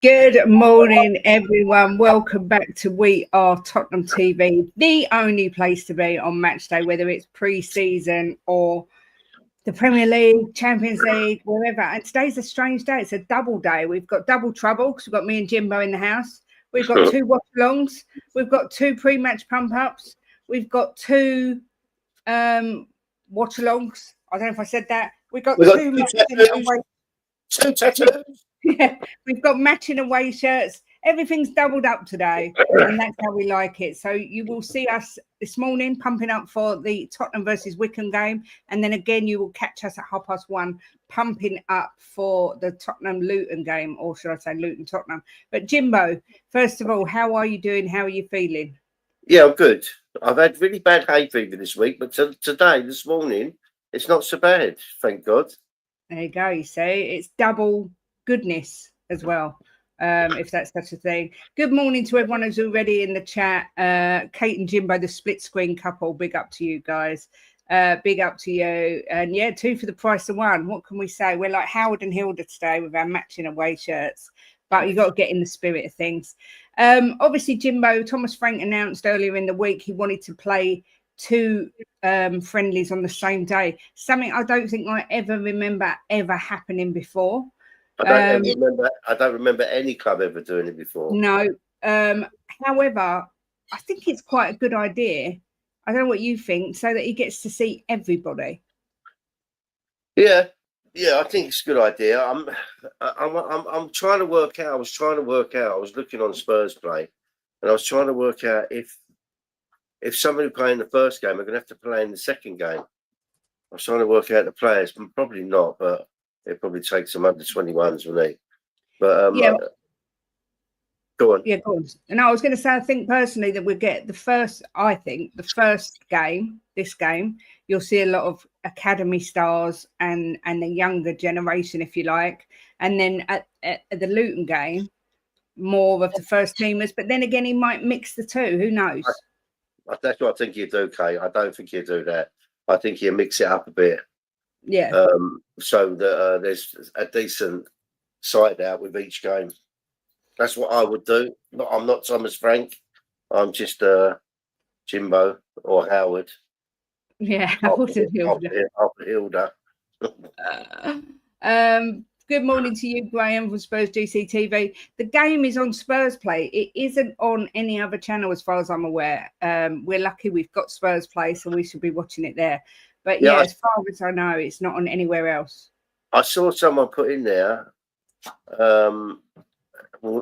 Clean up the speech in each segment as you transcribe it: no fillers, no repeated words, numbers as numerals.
Good morning, everyone. Welcome back to We Are Tottenham TV, the only place to be on match day, whether it's pre-season or the Premier League, Champions League, wherever. And today's a strange day. It's a double day. We've got double trouble because we've got me and Jimbo in the house. We've got two watch-alongs. We've got two pre-match pump-ups. We've got two watch-alongs. I don't know if I said that. We've got two tattoos. Yeah, we've got matching away shirts. Everything's doubled up today, and that's how we like it. So you will see us this morning pumping up for the Tottenham versus Wickham game, and then again you will catch us at 1:30 pumping up for the Tottenham Luton game, or should I say Luton Tottenham? But Jimbo, first of all, how are you doing? How are you feeling? Yeah, I'm good. I've had really bad hay fever this week, but this morning, it's not so bad, thank God. There you go. You see, it's double goodness as well, if that's such a thing. Good morning to everyone who's already in the chat. Kate and Jimbo, the split screen couple, big up to you guys. Big up to you. And yeah, 2 for the price of 1. What can we say? We're like Howard and Hilda today with our matching away shirts, but you got to get in the spirit of things. Obviously, Jimbo, Thomas Frank announced earlier in the week he wanted to play 2 friendlies on the same day, something I don't think I ever remember ever happening before. I don't remember any club ever doing it before. No. However, I think it's quite a good idea. I don't know what you think, so that he gets to see everybody. Yeah, I think it's a good idea. I'm trying to work out. I was looking on Spurs play, and I was trying to work out if somebody playing the first game are going to have to play in the second game. I was trying to work out the players, probably not, but it probably takes some under 21s, wouldn't it? But yeah. Go on. Yeah, go on. And I was going to say, I think personally that we'll get the first game, this game, you'll see a lot of academy stars and the younger generation, if you like. And then at the Luton game, more of the first teamers. But then again, he might mix the two. Who knows? That's what I think he'd do, Kate. I don't think he'd do that. I think he'll mix it up a bit. Yeah. So that there's a decent side out with each game. That's what I would do. I'm not Thomas Frank. I'm just Jimbo or Howard. Yeah, Howard and Hilda. Good morning to you, Graham from Spurs GCTV. The game is on Spurs Play. It isn't on any other channel as far as I'm aware. We're lucky we've got Spurs Play, so we should be watching it there. But yeah, as far as I know, it's not on anywhere else. I saw someone put in there,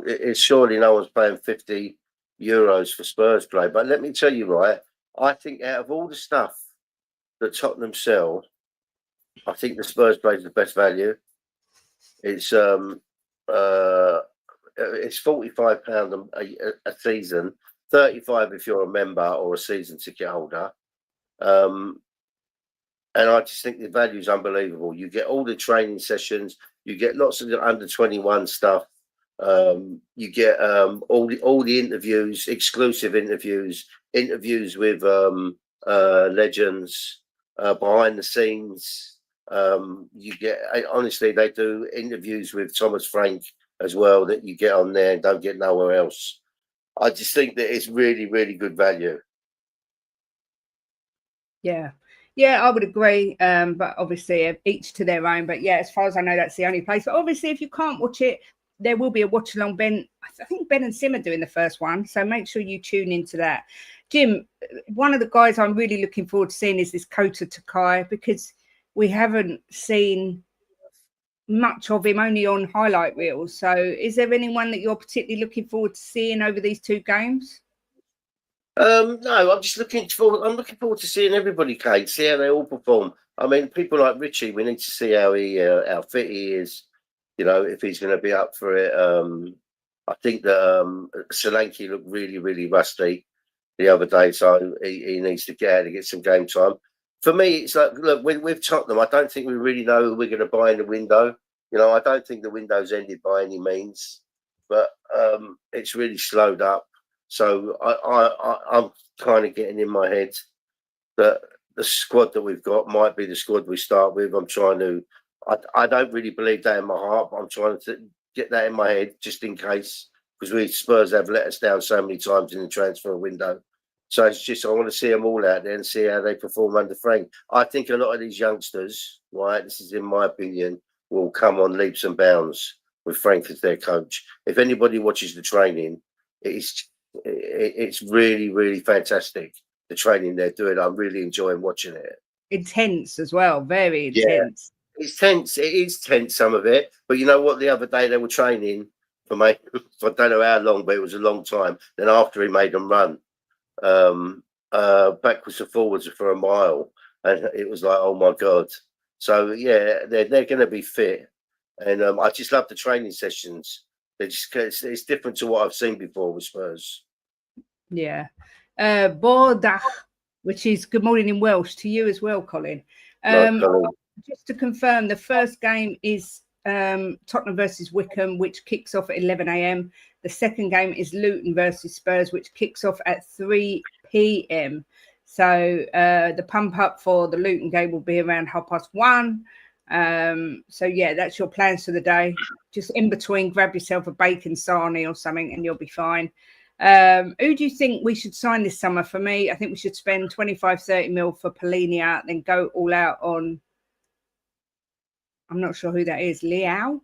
it's surely no one's paying €50 for Spurs Play. But let me tell you, right, I think out of all the stuff that Tottenham sell, I think the Spurs Play is the best value. It's £45 a season, 35 if you're a member or a season ticket holder. And I just think the value is unbelievable. You get all the training sessions, you get lots of the under 21 stuff. You get all the interviews, exclusive interviews with legends, behind the scenes. You get, honestly, they do interviews with Thomas Frank as well that you get on there and don't get nowhere else. I just think that it's really, really good value. Yeah. Yeah, I would agree. But obviously each to their own. But yeah, as far as I know, that's the only place. But obviously, if you can't watch it, there will be a watch along. I think Ben and Sim are doing the first one. So make sure you tune into that. Jim, one of the guys I'm really looking forward to seeing is this Kota Takai, because we haven't seen much of him, only on highlight reels. So is there anyone that you're particularly looking forward to seeing over these two games? No, I'm just looking forward. I'm looking forward to seeing everybody, Kate. See how they all perform. I mean, people like Richie. We need to see how fit he is. You know, if he's going to be up for it. I think that Solanke looked really, really rusty the other day, so he needs to get out and get some game time. For me, it's like, look, with Tottenham, I don't think we really know who we're going to buy in the window. You know, I don't think the window's ended by any means, but it's really slowed up. So I'm kind of getting in my head that the squad that we've got might be the squad we start with. I'm trying to. I don't really believe that in my heart, but I'm trying to get that in my head just in case, because we Spurs have let us down so many times in the transfer window. So it's just I want to see them all out there and see how they perform under Frank. I think a lot of these youngsters, right, this is in my opinion, will come on leaps and bounds with Frank as their coach. If anybody watches the training, it's really, really fantastic. The training they're doing, I'm really enjoying watching it. Intense as well, very Yeah, intense. it's tense. It is tense, some of it. But you know what? The other day they were training for me. I don't know how long, but it was a long time. Then after he made them run backwards and forwards for a mile, and it was like, oh my god. So yeah, they're going to be fit, and I just love the training sessions. It's different to what I've seen before with Spurs. Yeah. Bordach, which is good morning in Welsh to you as well, Colin. Just to confirm, the first game is Tottenham versus Wickham, which kicks off at 11 a.m. The second game is Luton versus Spurs, which kicks off at 3 p.m. So the pump up for the Luton game will be around 1:30. So yeah, that's your plans for the day. Just in between, grab yourself a bacon sarnie or something and you'll be fine. Who do you think we should sign this summer? For me, I think we should spend 25-30 mil for Polinia, then go all out on, I'm not sure who that is, Liao.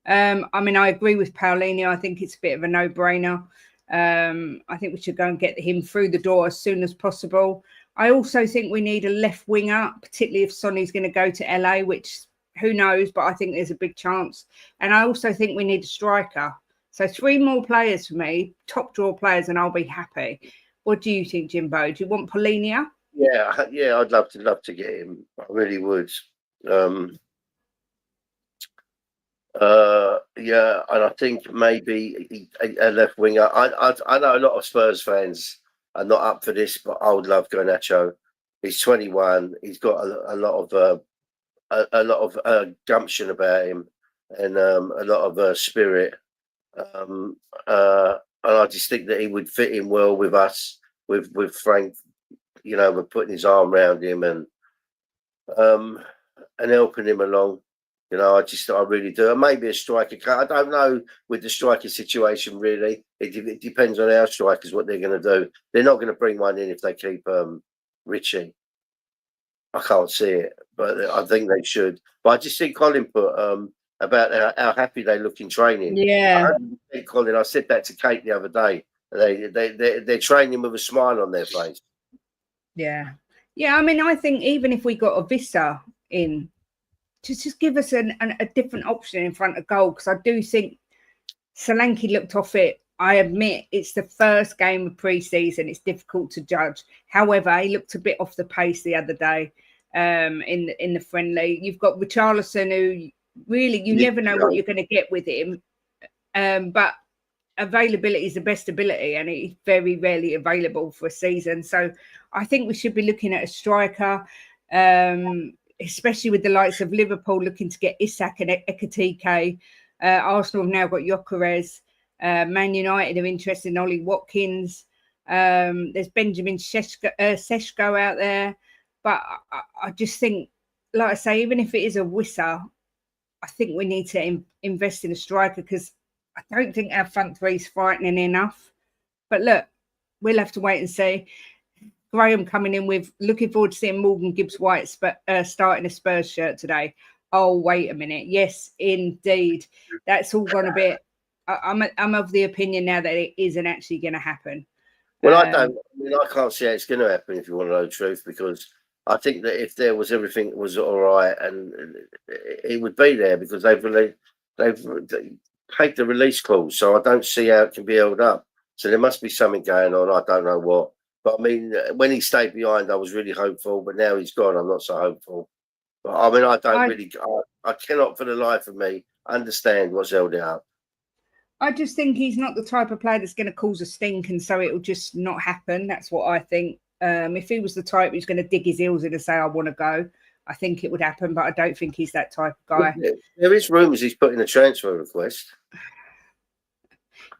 I mean, I agree with Paulinho. I think it's a bit of a no-brainer. I think we should go and get him through the door as soon as possible. I also think we need a left winger, particularly if Sonny's going to go to LA, which who knows, but I think there's a big chance. And I also think we need a striker. So 3 more players for me, top draw players, and I'll be happy. What do you think, Jimbo? Do you want Polinia? Yeah, I'd love to get him. I really would. Yeah, and I think maybe a left winger. I know a lot of Spurs fans are not up for this, but I would love Garnacho. He's 21. He's got a lot of gumption about him, and a lot of spirit. And I just think that he would fit in well with us, with Frank. You know, we're putting his arm around him and helping him along. You know, I really do. And maybe a striker. I don't know with the striker situation, really. It depends on our strikers, what they're going to do. They're not going to bring one in if they keep Richie. I can't see it, but I think they should. But I just see Colin put about how happy they look in training. Yeah. Colin, I said that to Kate the other day. They're training with a smile on their face. Yeah. Yeah, I mean, I think even if we got a Vista in, just give us a different option in front of goal, because I do think Solanke looked off it. I admit it's the first game of pre-season. It's difficult to judge. However, he looked a bit off the pace the other day in the friendly. You've got Richarlison, who really you never know what you're going to get with him. But availability is the best ability, and he's very rarely available for a season. So I think we should be looking at a striker, especially with the likes of Liverpool looking to get Isak and Ekitike. Arsenal have now got Gyökeres. Man United are interested in Ollie Watkins. There's Benjamin Seshko out there. But I just think, like I say, even if it is a whistle, I think we need to invest in a striker because I don't think our front three is frightening enough. But look, we'll have to wait and see. Graham coming in with looking forward to seeing Morgan Gibbs-White starting a Spurs shirt today. Oh, wait a minute. Yes, indeed. That's all gone a bit. I'm of the opinion now that it isn't actually going to happen. Well, I can't see how it's going to happen if you want to know the truth, because I think that if there was everything was all right, and it would be there because they've paid the release clause, so I don't see how it can be held up. So there must be something going on. I don't know what. But I mean, when he stayed behind, I was really hopeful. But now he's gone, I'm not so hopeful. But I mean, I cannot for the life of me understand what's held it up. I just think he's not the type of player that's going to cause a stink, and so it'll just not happen. That's what I think. If he was the type who's going to dig his heels in and say, I want to go, I think it would happen, but I don't think he's that type of guy. There is rumours he's put in a transfer request.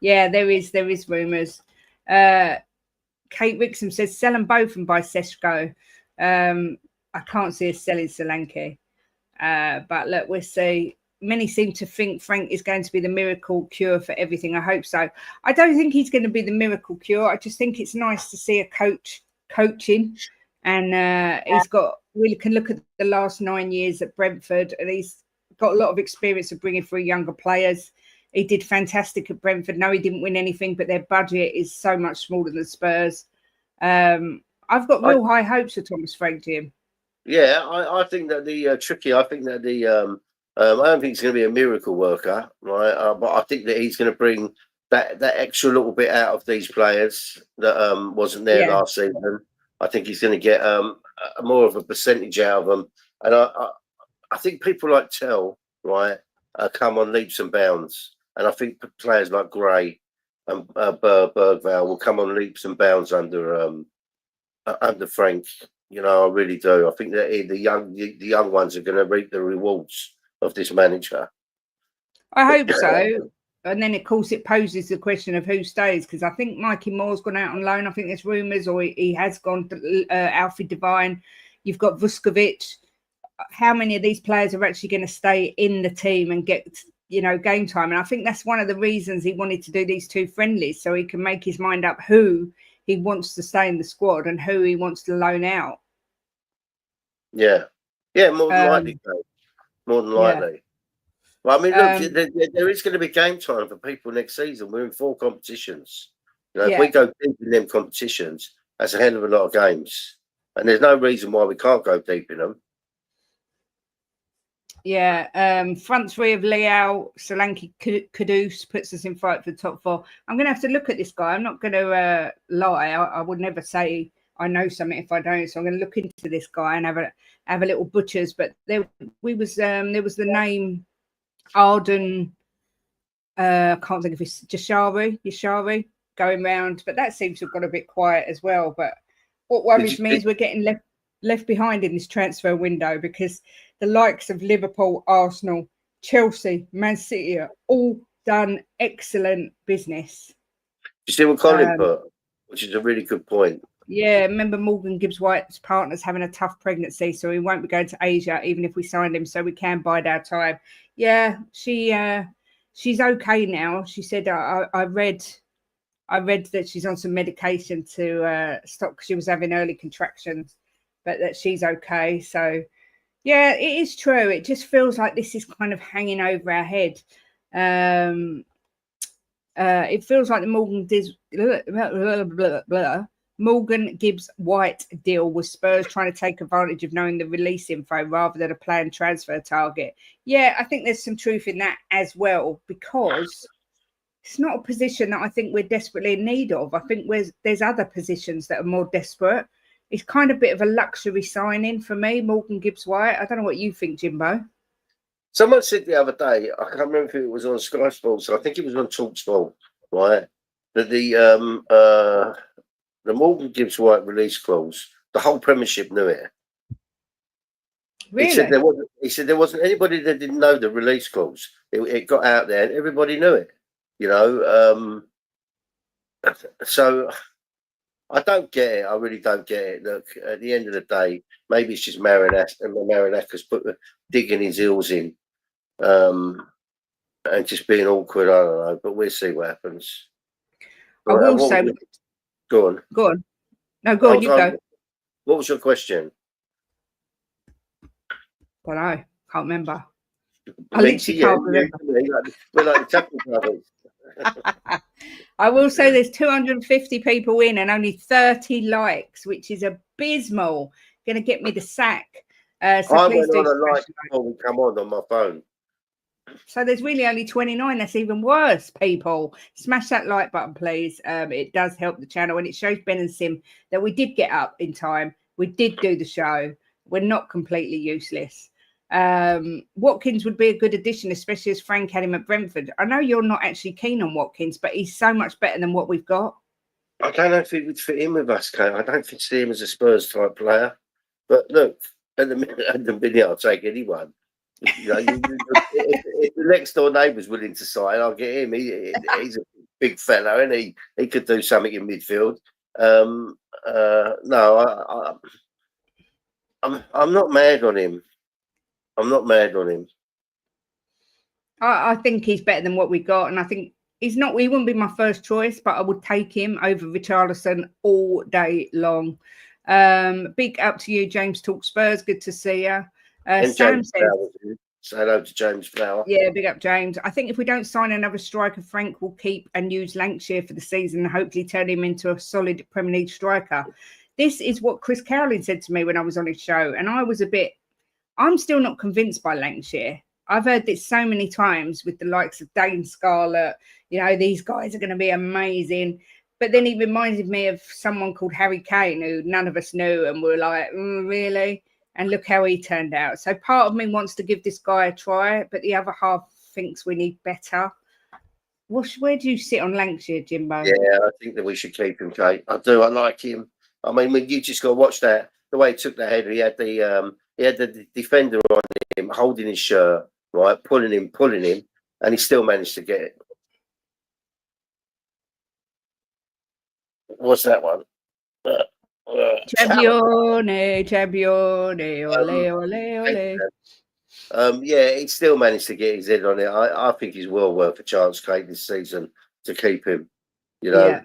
Yeah, there is rumours. Kate Wickham says, sell them both and buy Seshko. I can't see us selling Solanke. But look, we'll see. Many seem to think Frank is going to be the miracle cure for everything. I hope so. I don't think he's going to be the miracle cure. I just think it's nice to see a coach coaching. And we can look at the last 9 years at Brentford, and he's got a lot of experience of bringing through younger players. He did fantastic at Brentford. No, he didn't win anything, but their budget is so much smaller than Spurs. I've got real high hopes for Thomas Frank, Jim. Yeah, I think that I think that I don't think he's going to be a miracle worker, right? But I think that he's going to bring that extra little bit out of these players that wasn't there last season. I think he's going to get more of a percentage out of them. And I think people like Tell, right, come on leaps and bounds. And I think players like Gray and Bergvall will come on leaps and bounds under Frank. You know, I really do. I think that the young ones are going to reap the rewards of this manager. I hope so. And then, of course, it poses the question of who stays, because I think Mikey Moore's gone out on loan. I think there's rumours, or he has gone to Alfie Devine. You've got Vuskovic. How many of these players are actually going to stay in the team and get, game time? And I think that's one of the reasons he wanted to do these two friendlies, so he can make his mind up who he wants to stay in the squad and who he wants to loan out. Yeah, more than likely. More than likely. Yeah. Well, I mean, look, there is going to be game time for people next season. We're in 4 competitions. If we go deep in them competitions, that's a hell of a lot of games. And there's no reason why we can't go deep in them. Yeah, front three of Leao, Solanke, Kudus puts us in fight for the top 4. I'm going to have to look at this guy. I'm not going to lie. I would never say I know something if I don't. So I'm going to look into this guy and have a little butchers. But there was the name Arden. I can't think of his Yashari going round, but that seems to have got a bit quiet as well. But what worries me is we're getting left behind in this transfer window, because the likes of Liverpool, Arsenal, Chelsea, Man City are all done excellent business. You see what Colin put, which is a really good point. Yeah, remember Morgan Gibbs-White's partner's having a tough pregnancy, so he won't be going to Asia even if we signed him, so we can bide our time. Yeah, she's okay now. She said I read that she's on some medication to stop, because she was having early contractions, but that she's okay. So yeah, it is true. It just feels like this is kind of hanging over our head. It feels like the Morgan Gibbs-White deal was Spurs trying to take advantage of knowing the release info rather than a planned transfer target. Yeah, I think there's some truth in that as well, because it's not a position that I think we're desperately in need of. I think there's other positions that are more desperate. It's kind of a bit of a luxury signing for me, Morgan Gibbs-White. I don't know what you think, Jimbo. Someone said the other day, I can't remember if it was on Sky Sports, I think it was on TalkSport, right, that the Morgan Gibbs-White release clause, the whole Premiership knew it. Really? He said there wasn't anybody that didn't know the release clause. It got out there and everybody knew it, you know. So I don't get it. I really don't get it. Look, at the end of the day, maybe it's just Marinakis digging his heels in, and just being awkward. I don't know, but we'll see what happens. I will say, go on. Go on. No, go on. You go. What was your question? I don't know. Can't remember. I literally can't remember. We're like the Tucker brothers. I will say there's 250 people in and only 30 likes, which is abysmal. Going to get me the sack. So I please went do on a like before we come on my phone. So there's really only 29. That's even worse, people. Smash that like button, please. It does help the channel, and it shows Ben and Sim that we did get up in time. We did do the show. We're not completely useless. Watkins would be a good addition, especially as Frank had him at Brentford. I know you're not actually keen on Watkins, but he's so much better than what we've got. I don't know if he would fit in with us, Kate. I don't see him as a Spurs type player. But look, at the minute, I'll take anyone. You know, if the next door neighbour's willing to sign, I'll get him. He's a big fella, and he could do something in midfield. No, I'm not mad on him. I'm not mad on him. I think he's better than what we got, and I think he wouldn't be my first choice, but I would take him over Richarlison all day long. Big up to you, James Talk Spurs. Good to see you. Sam says, say hello to James Flower. Yeah, big up, James. I think if we don't sign another striker, Frank will keep and use Lancashire for the season and hopefully turn him into a solid Premier League striker. This is what Chris Cowling said to me when I was on his show, and I'm still not convinced by Lancashire. I've heard this so many times with the likes of Dane Scarlett. You know, these guys are going to be amazing. But then he reminded me of someone called Harry Kane, who none of us knew, and we're like, really? And look how he turned out. So part of me wants to give this guy a try, but the other half thinks we need better. Where do you sit on Lancashire, Jimbo? Yeah, I think that we should keep him, Kate. I do. I like him. I mean, you just got to watch that. The way he took the header, he had the defender on him, holding his shirt, right, pulling him, and he still managed to get it. What's that one? Champione, ole. Yeah, he still managed to get his head on it. I think he's well worth a chance, Kate, this season to keep him. You know. Yeah.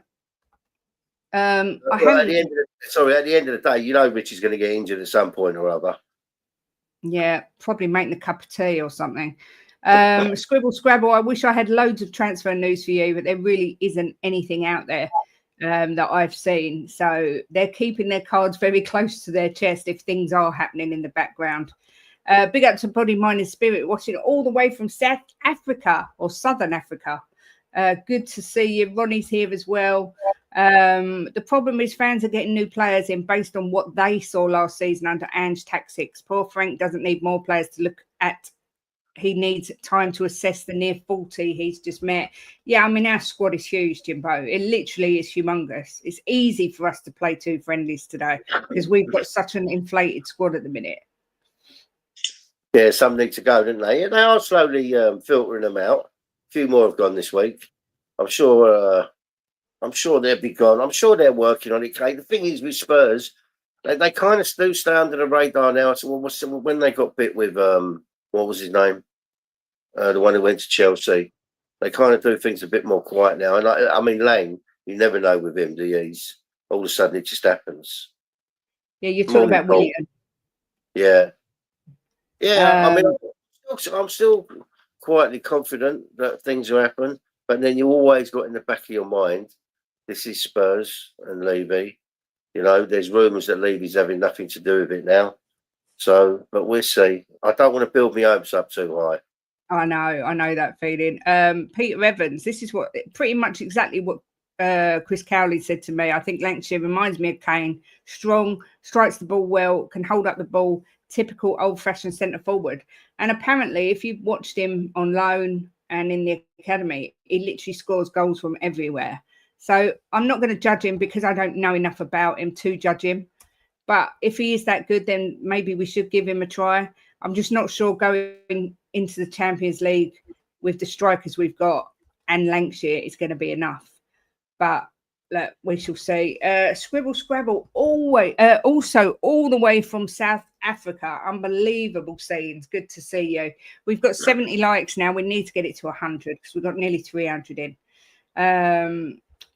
At the end of the day, you know, Rich is going to get injured at some point or other. Yeah, probably making a cup of tea or something. Scribble Scrabble. I wish I had loads of transfer news for you, but there really isn't anything out there that I've seen. So they're keeping their cards very close to their chest if things are happening in the background. Big up to Body, Mind and Spirit, watching all the way from South Africa or Southern Africa. Good to see you. Ronnie's here as well. The problem is fans are getting new players in based on what they saw last season under Ange tactics. Poor Frank doesn't need more players to look at. He needs time to assess the near 40 he's just met. Yeah, I mean, our squad is huge, Jimbo. It literally is humongous. It's easy for us to play 2 friendlies today because we've got such an inflated squad at the minute. Yeah, some need to go, don't they? And they are slowly filtering them out. A few more have gone this week. I'm sure they'll be gone. I'm sure they're working on it, Kate. The thing is with Spurs, they kind of do stay under the radar now. So when they got bit with what was his name? The one who went to Chelsea. They kind of do things a bit more quiet now. And I mean, Lane, you never know with him, do you? He's all of a sudden it just happens. Yeah, you're talking about William. Yeah. Yeah, I mean, I'm still quietly confident that things will happen, but then you always got in the back of your mind, this is Spurs and Levy. You know, there's rumours that Levy's having nothing to do with it now. So, but we'll see. I don't want to build my hopes up too high. I know that feeling. Peter Evans, this is pretty much exactly what Chris Cowley said to me. I think Lancashire reminds me of Kane. Strong, strikes the ball well, can hold up the ball. Typical old-fashioned centre forward. And apparently, if you've watched him on loan and in the academy, he literally scores goals from everywhere. So I'm not going to judge him because I don't know enough about him to judge him. But if he is that good, then maybe we should give him a try. I'm just not sure going into the Champions League with the strikers we've got and Lancashire, it's going to be enough. But look, we shall see. Scribble Scrabble, always, also all the way from South Africa. Unbelievable scenes. Good to see you. We've got 70 likes now. We need to get it to 100 because we've got nearly 300 in.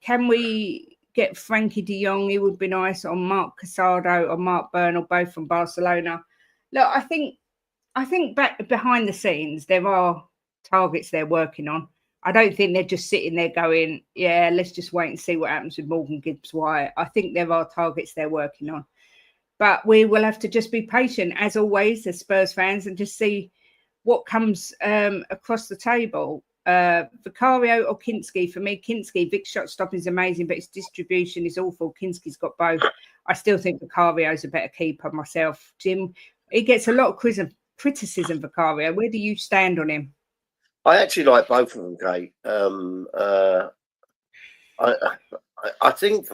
Can we get Frankie de Jong? He would be nice. On Mark Casado or Mark Burnell, both from Barcelona. Look, I think back behind the scenes, there are targets they're working on. I don't think they're just sitting there going, yeah, let's just wait and see what happens with Morgan Gibbs-White. I think there are targets they're working on. But we will have to just be patient, as always, as Spurs fans, and just see what comes across the table. Vicario or Kinski? For me, Kinski. Vic's shot stopping is amazing, but his distribution is awful. Kinski's got both. I still think Vicario's a better keeper myself. Jim, he gets a lot of criticism, Vicario. Where do you stand on him? I actually like both of them, Kate. I think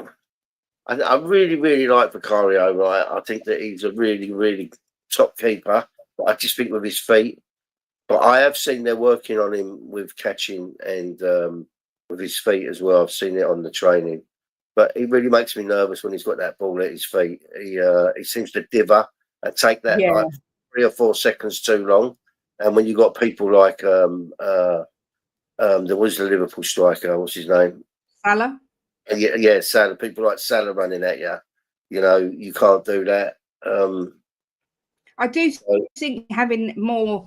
I really, really like Vicario. Right, I think that he's a really, really top keeper. But I just think with his feet. But I have seen they're working on him with catching and with his feet as well. I've seen it on the training. But he really makes me nervous when he's got that ball at his feet. He seems to diver and take that like 3 or 4 seconds too long. And when you got people like there was the Liverpool striker, what's his name? Salah. Yeah, Salah. People like Salah running at you. You know, you can't do that. I do think having more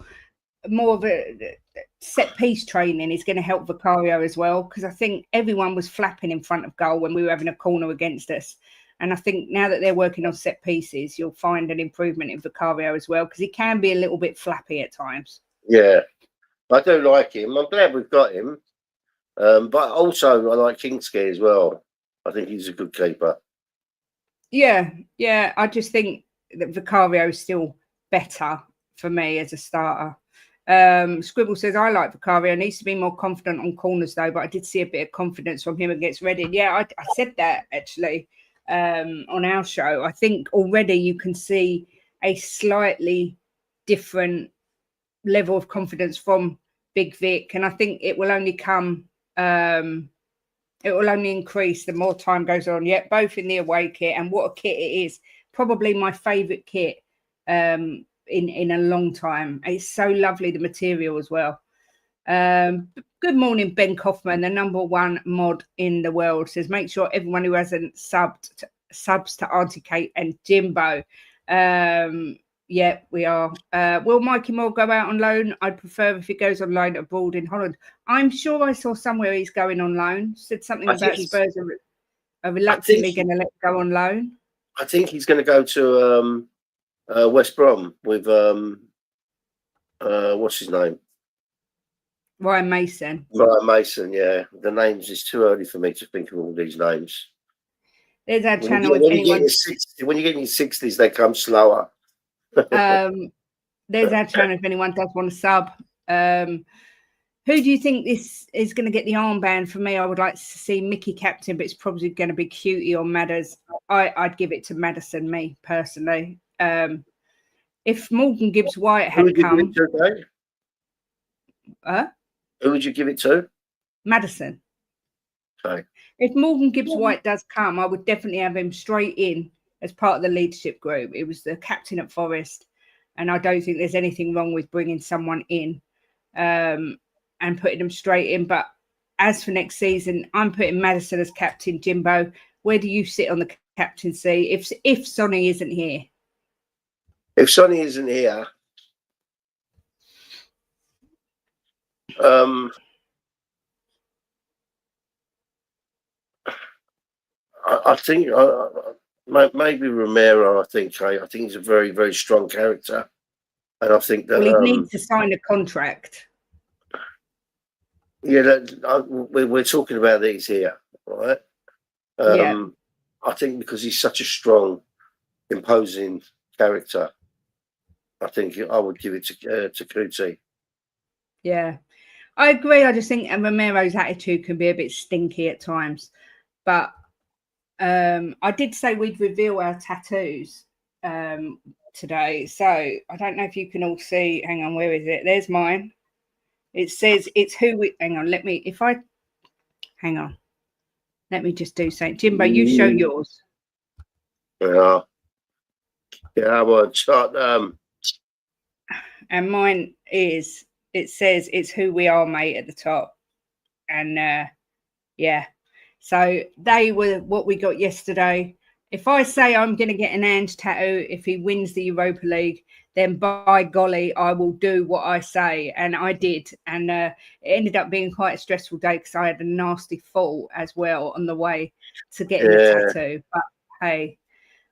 of a set piece training is going to help Vicario as well, because I think everyone was flapping in front of goal when we were having a corner against us. And I think now that they're working on set pieces, you'll find an improvement in Vicario as well, because he can be a little bit flappy at times. Yeah, I do like him. I'm glad we've got him. But also, I like Kinski as well. I think he's a good keeper. Yeah. I just think that Vicario is still better for me as a starter. Scribble says, I like Vicario. Needs to be more confident on corners, though. But I did see a bit of confidence from him against Reading. Yeah, I said that, actually. On our show, I think already you can see a slightly different level of confidence from Big Vic, and I think it will only come it will only increase the more time goes on. Yet both in the away kit, and what a kit it is, probably my favorite kit in a long time. It's so lovely, the material as well. Good morning, Ben Kaufman, the #1 mod in the world, says make sure everyone who hasn't subs to Auntie Kate and Jimbo. Yeah, we are. Will Mikey Moore go out on loan? I'd prefer if he goes on loan abroad in Holland. I'm sure I saw somewhere he's going on loan. Said something about Spurs are reluctantly going to let go on loan. I think he's going to go to West Brom with what's his name? Ryan Mason. Ryan Mason, yeah. The names is too early for me to think of all these names. There's our channel. When you get in your 60s, they come slower. There's our channel if anyone does want to sub. Who do you think this is going to get the armband? For me, I would like to see Mickey captain, but it's probably going to be Cutie or Madders. I'd give it to Maddison, me personally. If Morgan Gibbs-White had come, who would you give it to? Maddison. Okay. If Morgan Gibbs-White does come, I would definitely have him straight in as part of the leadership group. It was the captain at Forest, and I don't think there's anything wrong with bringing someone in and putting them straight in. But as for next season, I'm putting Maddison as captain. Jimbo, where do you sit on the captaincy if Sonny isn't here? If Sonny isn't here, I think maybe Romero. I think he's a very, very strong character, and I think that he needs to sign a contract. Yeah, we're talking about these here, right? Yeah. I think because he's such a strong, imposing character, I think I would give it to Kuti. Yeah, I agree. I just think Romero's attitude can be a bit stinky at times. But I did say we'd reveal our tattoos today. So I don't know if you can all see. Hang on, where is it? There's mine. It says it's who we. Hang on, hang on. Let me just do something. Jimbo, you show yours. Yeah. Yeah, well, Tottenham. And mine is. It says it's who we are, mate, at the top. And yeah, so they were what we got yesterday. If I say I'm going to get an Ange tattoo if he wins the Europa League, then by golly, I will do what I say. And I did. And it ended up being quite a stressful day because I had a nasty fall as well on the way to getting the tattoo. But hey,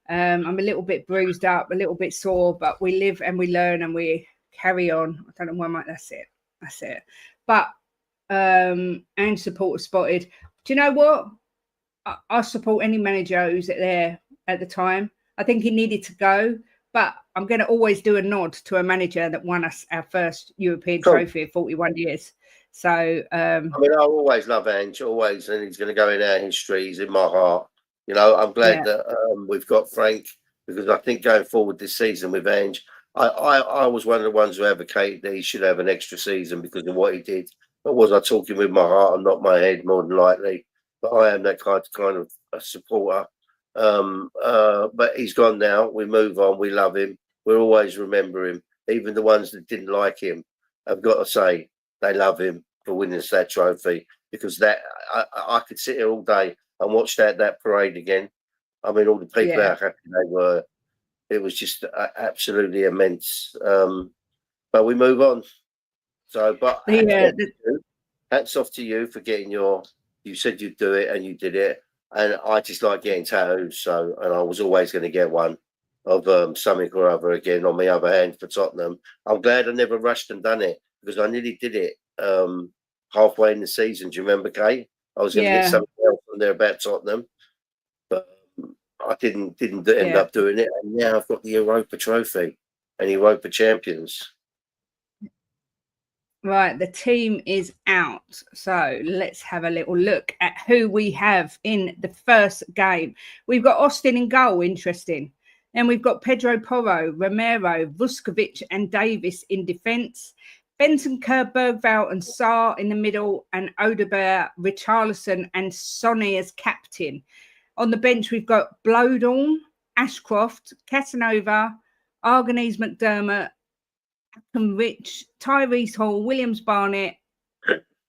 I'm a little bit bruised up, a little bit sore, but we live and we learn and we carry on. I don't know why, that's it. That's it. But and supporter spotted. Do you know what? I support any manager who's there at the time. I think he needed to go, but I'm going to always do a nod to a manager that won us our first European trophy of 41 years. So, I mean, I always love Ange, always, and he's going to go in our history. He's in my heart. You know, I'm glad that we've got Frank, because I think going forward this season with Ange, I was one of the ones who advocated that he should have an extra season because of what he did. But was I talking with my heart and not my head, more than likely? But I am that kind of a supporter. But he's gone now. We move on. We love him. We'll always remember him. Even the ones that didn't like him have got to say they love him for winning us that trophy, because that I could sit here all day and watch that parade again. I mean, all the people how happy they were. It was just absolutely immense. But we move on. So, but hats off to you for getting you said you'd do it and you did it. And I just like getting tattoos. So, and I was always going to get one of something or other again on my other hand for Tottenham. I'm glad I never rushed and done it, because I nearly did it halfway in the season. Do you remember, Kate? I was going to get something else on there about Tottenham, but I didn't end up doing it. And now I've got the Europa Trophy and Europa Champions. Right, the team is out. So let's have a little look at who we have in the first game. We've got Austin in goal, interesting. Then we've got Pedro Porro, Romero, Vuskovic and Davis in defence. Bentancur, Bergvall and Sarr in the middle, and Odegaard, Richarlison and Sonny as captain. On the bench, we've got Blowdorn, Ashcroft, Casanova, Arganese, McDermott, Rich, Tyrese Hall, Williams Barnett,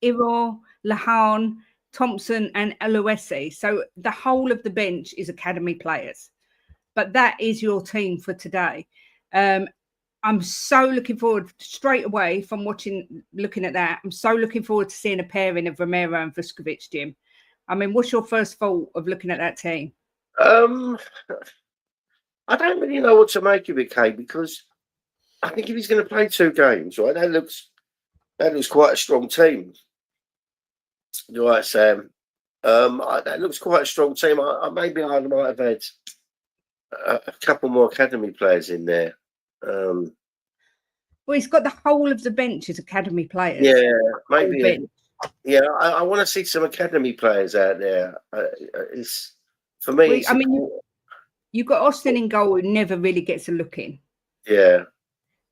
Iro, Lahan, Thompson and Aloisi. So the whole of the bench is academy players. But that is your team for today. I'm so looking forward straight away from looking at that. I'm so looking forward to seeing a pairing of Romero and Vuskovic, Jim. I mean, what's your first thought of looking at that team? I don't really know what to make of it, Kate, because I think if he's going to play 2 games, right, that looks quite a strong team. You're right, Sam. That looks quite a strong team. Maybe I might have had a couple more academy players in there. Well, he's got the whole of the bench as academy players. Yeah, maybe. Yeah, I want to see some academy players out there. It's for me. I mean, you've got Austin in goal, who never really gets a look in. Yeah.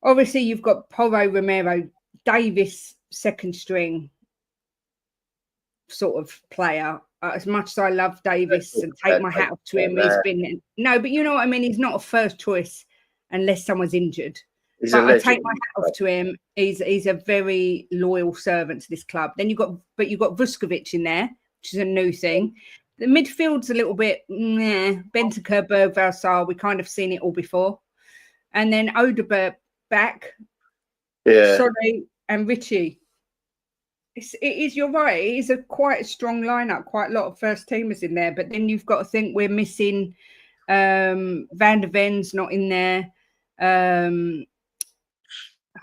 Obviously, you've got Porro, Romero, Davis, second string sort of player. As much as I love Davis and take my hat off to him, he's been but you know what I mean. He's not a first choice unless someone's injured. But I take my hat off to him. He's a very loyal servant to this club. Then you've got Vuskovic in there, which is a new thing. The midfield's a little bit Bentancur, Bergvall, Sarr. We kind of seen it all before. And then Odegaard back. Yeah. Sorry, and Richie. You're right. It is quite a strong lineup, quite a lot of first teamers in there. But then you've got to think we're missing Van der Ven's not in there.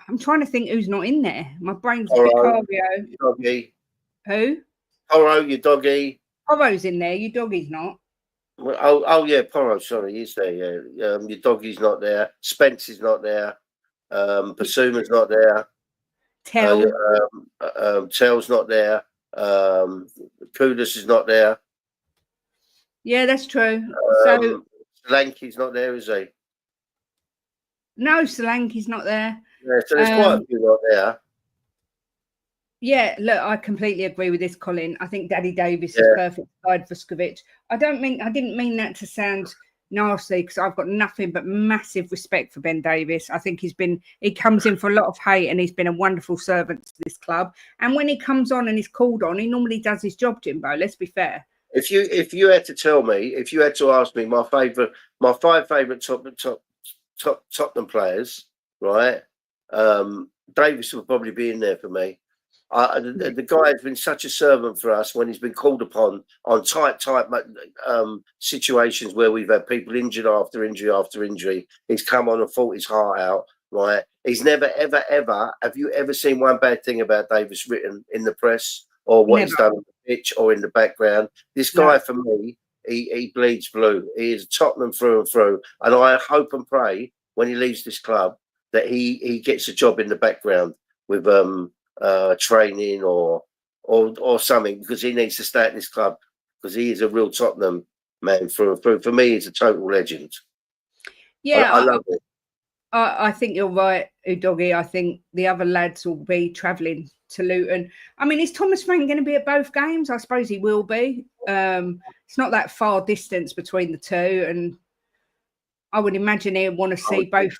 I'm trying to think who's not in there. My brain's Vicario. Doggy. Who? Porro, your doggy. Porro's in there. Your doggy's not. Oh yeah, Porro. Sorry, he's there. Yeah, your doggy's not there. Spence is not there. Basuma's not there. Tell's not there. Kudus is not there. Yeah, that's true. So Solanke's not there, is he? No, Solanke's not there. Yeah, so there's quite a few not there. Yeah, look, I completely agree with this, Colin. I think Daddy Davis is perfect side for Vuskovic. I didn't mean that to sound nasty, because I've got nothing but massive respect for Ben Davis. I think he comes in for a lot of hate, and he's been a wonderful servant to this club. And when he comes on and he's called on, he normally does his job, Jimbo. Let's be fair. If you had to tell me, if you had to ask me my five favourite Tottenham players, right? Davis will probably be in there for me. The guy has been such a servant for us when he's been called upon on tight situations where we've had people injured after injury after injury. He's come on and fought his heart out, right? He's never, ever, ever. Have you ever seen one bad thing about Davis written in the press or what he's done on the pitch or in the background? This guy, for me, he bleeds blue. He is Tottenham through and through. And I hope and pray when he leaves this club that he gets a job in the background with training or something, because he needs to stay at this club, because he is a real Tottenham man through and through. For me, he's a total legend. Yeah, I love it. I think you're right, Udogi. I think the other lads will be travelling to Luton. I mean, is Thomas Frank going to be at both games? I suppose he will be. It's not that far distance between the two, and I would imagine he'll want to see both.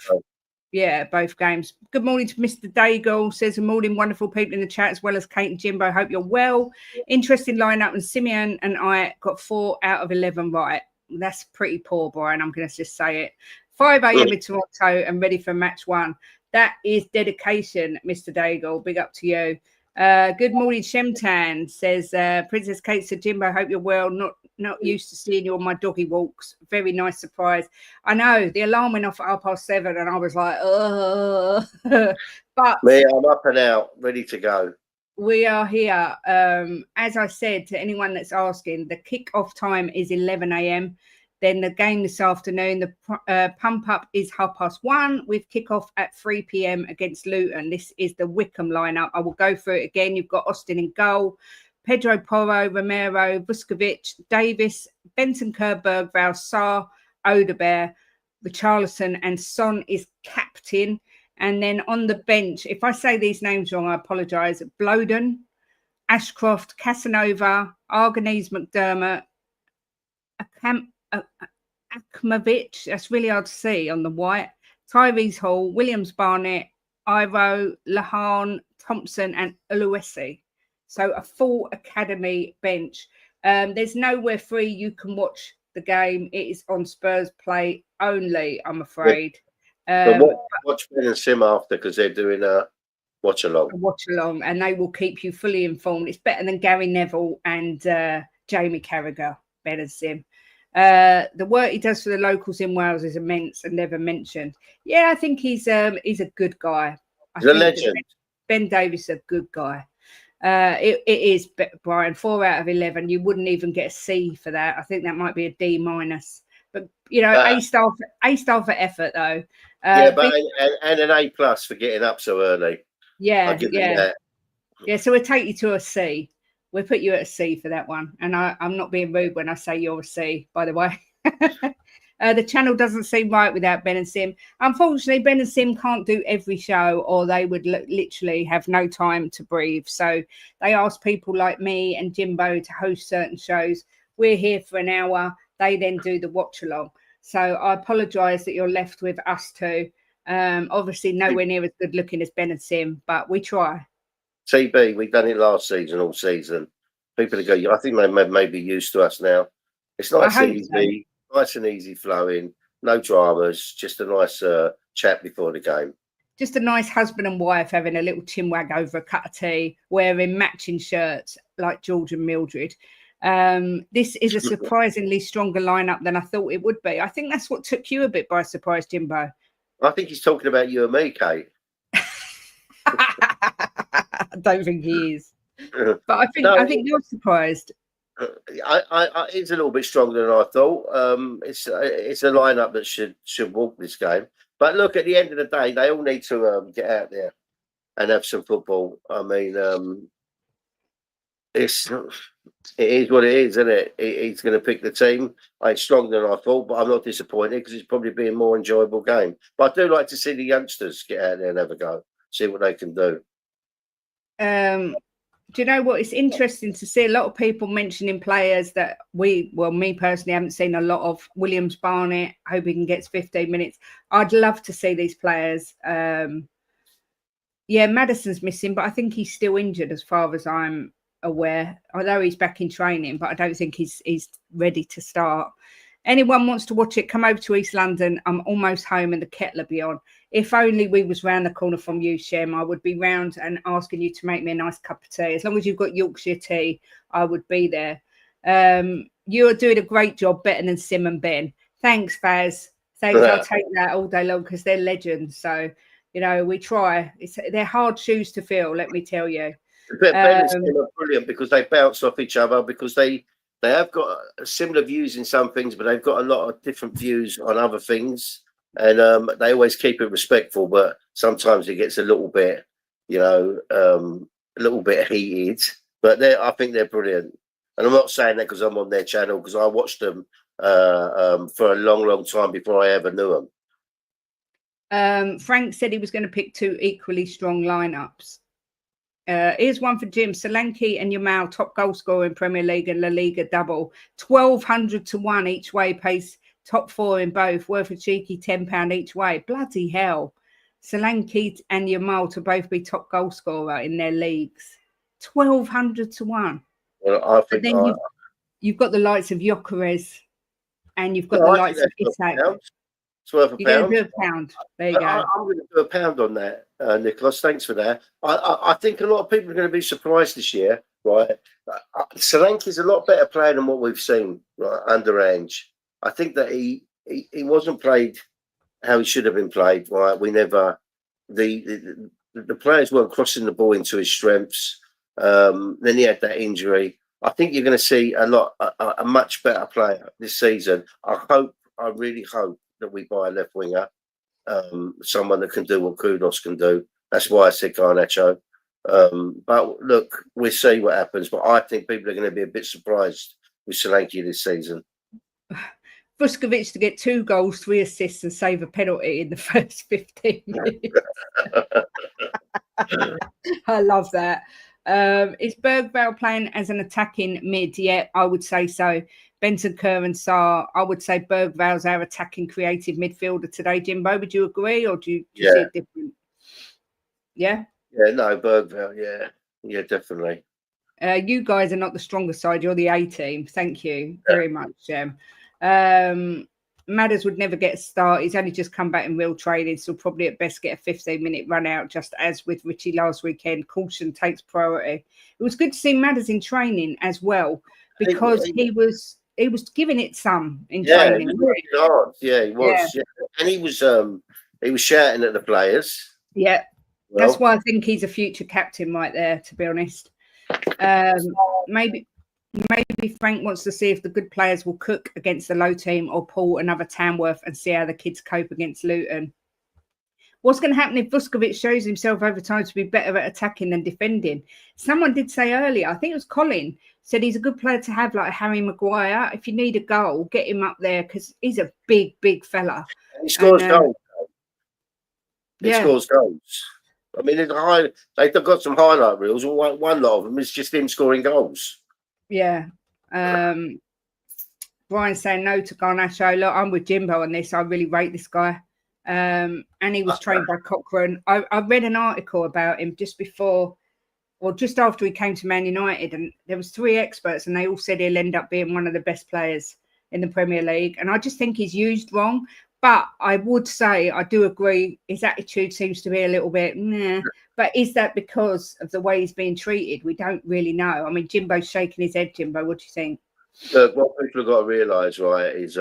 Yeah, both games. Good morning to Mr. Daigle. Says, good morning, wonderful people in the chat, as well as Kate and Jimbo. Hope you're well. Interesting lineup, and Simeon and I got 4 out of 11 right. That's pretty poor, Brian. I'm going to just say it. 5 a.m. in Toronto and ready for match 1. That is dedication, Mr. Daigle. Big up to you. Good morning, Shemtan. Says, Princess Kate said, Jimbo, hope you're well. Not used to seeing you on my doggy walks. Very nice surprise. I know, the alarm went off at 7:30 and I was like, oh. But me, I'm up and out, ready to go. We are here. As I said to anyone that's asking, the kick-off time is 11 a.m. Then the game this afternoon, the pump up is 1:30 with kick-off at 3 p.m. against Luton. This is the Wickham lineup. I will go through it again. You've got Austin in goal, Pedro Porro, Romero, Vuskovic, Davis, Benson, Bergvall, Sarr, Odebear, Richarlison, and Son is captain. And then on the bench, if I say these names wrong, I apologise. Bloden, Ashcroft, Casanova, Arganese, McDermott, Akmovic, that's really hard to see on the white, Tyrese Hall, Williams Barnett, Iro, Lahan, Thompson, and Oluwesi. So a full academy bench. There's nowhere free you can watch the game. It is on Spurs Play only, I'm afraid. Watch Ben and Sim after, because they're doing a watch along. And they will keep you fully informed. It's better than Gary Neville and Jamie Carragher, Ben and Sim. The work he does for the locals in Wales is immense and never mentioned. Yeah, I think he's a good guy. He's a legend. Ben Davis is a good guy. It is, Brian, 4 out of 11. You wouldn't even get a C for that. I think that might be a D-. But A star for effort, though. But and an A+ for getting up so early. Yeah. So we'll take you to a C. We'll put you at a C for that one. And I'm not being rude when I say you're a C, by the way. The channel doesn't seem right without Ben and Sim. Unfortunately, Ben and Sim can't do every show, or they would literally have no time to breathe. So they ask people like me and Jimbo to host certain shows. We're here for an hour. They then do the watch along. So I apologise that you're left with us two. Obviously, nowhere near as good looking as Ben and Sim, but we try. TB, we've done it last season, all season. People are going, I think they may be used to us now. It's nice and easy flowing, no dramas, just a nice chat before the game. Just a nice husband and wife having a little chinwag over a cup of tea, wearing matching shirts like George and Mildred. This is a surprisingly stronger lineup than I thought it would be. I think that's what took you a bit by surprise, Jimbo. I think he's talking about you and me, Kate. I don't think he is, but I think you're surprised. It's a little bit stronger than I thought. It's a lineup that should walk this game. But look, at the end of the day, they all need to get out there and have some football. I mean, it is what it is, isn't it? He's going to pick the team. It's stronger than I thought, but I'm not disappointed, because it's probably be a more enjoyable game. But I do like to see the youngsters get out there and have a go, see what they can do. Do you know what? It's interesting to see a lot of people mentioning players that me personally, haven't seen a lot of. Williams Barnett, hoping he gets 15 minutes. I'd love to see these players. Yeah, Maddison's missing, but I think he's still injured as far as I'm aware. Although he's back in training, but I don't think he's ready to start. Anyone wants to watch it, come over to East London. I'm almost home and the kettle will be on. If only we was round the corner from you, Shem, I would be round and asking you to make me a nice cup of tea. As long as you've got Yorkshire tea, I would be there. You're doing a great job, better than Sim and Ben. Thanks, Faz. Thanks. I'll take that all day long because they're legends. So, you know, we try. They're hard shoes to fill, let me tell you. Ben and Sim are brilliant because they bounce off each other, because they have got similar views in some things, but they've got a lot of different views on other things. And they always keep it respectful, but sometimes it gets a little bit, you know, a little bit heated. But I think they're brilliant. And I'm not saying that because I'm on their channel, because I watched them for a long, long time before I ever knew them. Frank said he was going to pick 2 equally strong lineups. Here's one for Jim. Solanke and Yamal, top goal scorer in Premier League and La Liga double. 1,200 to 1 each way, pays top 4 in both, worth a cheeky £10 each way. Bloody hell. Solanke and Yamal to both be top goal scorer in their leagues. 1,200 to 1. Well, I think then you've got the likes of Gyökeres and you've got the likes of Isak. It's worth a You're pound. going to do a pound. There you go. I'm going to do a pound on that, Nicholas. Thanks for that. I think a lot of people are going to be surprised this year, right? Solanke's a lot better player than what we've seen, right, underage. I think that he wasn't played how he should have been played, right? We never the players weren't crossing the ball into his strengths. Then he had that injury. I think you're going to see a much better player this season. I really hope that we buy a left winger, someone that can do what Kudus can do. That's why I said Garnacho. But look, we'll see what happens. But I think people are going to be a bit surprised with Solanke this season. Vuskovic to get 2 goals, 3 assists, and save a penalty in the first 15 minutes. I love that. Is Bergvall playing as an attacking mid? Yeah, I would say so. Benson, Kerr and Sarr. I would say Bergvall's our attacking creative midfielder today. Jimbo, would you agree, or do you see it different? Yeah? Yeah, no, Bergvall, yeah, definitely. You guys are not the stronger side. You're the A team. Thank you very much, Jem. Madders would never get a start. He's only just come back in real training, so probably at best get a 15-minute run out, just as with Richie last weekend. Caution takes priority. It was good to see Madders in training as well, because he was giving it some in training. He was hard. Yeah, he was. Yeah. And he was shouting at the players. Yeah. Well, that's why I think he's a future captain right there, to be honest. Maybe Frank wants to see if the good players will cook against the low team or pull another Tamworth and see how the kids cope against Luton. What's going to happen if Vuskovic shows himself over time to be better at attacking than defending? Someone did say earlier, I think it was Colin, said he's a good player to have like Harry Maguire. If you need a goal, get him up there because he's a big, big fella. He scores goals. He scores goals. I mean, they've got some highlight reels, and one lot of them is just him scoring goals. Yeah. Brian saying no to Garnacho. Look, I'm with Jimbo on this. I really rate this guy. And he was trained by Cochrane. I read an article about him just before or just after he came to Man United, and there was 3 experts and they all said he'll end up being one of the best players in the Premier League. And I just think he's used wrong. But I would say, I do agree, his attitude seems to be a little bit, nah. But is that because of the way he's being treated? We don't really know. I mean, Jimbo's shaking his head. Jimbo, what do you think? Look, what people have got to realise, right, is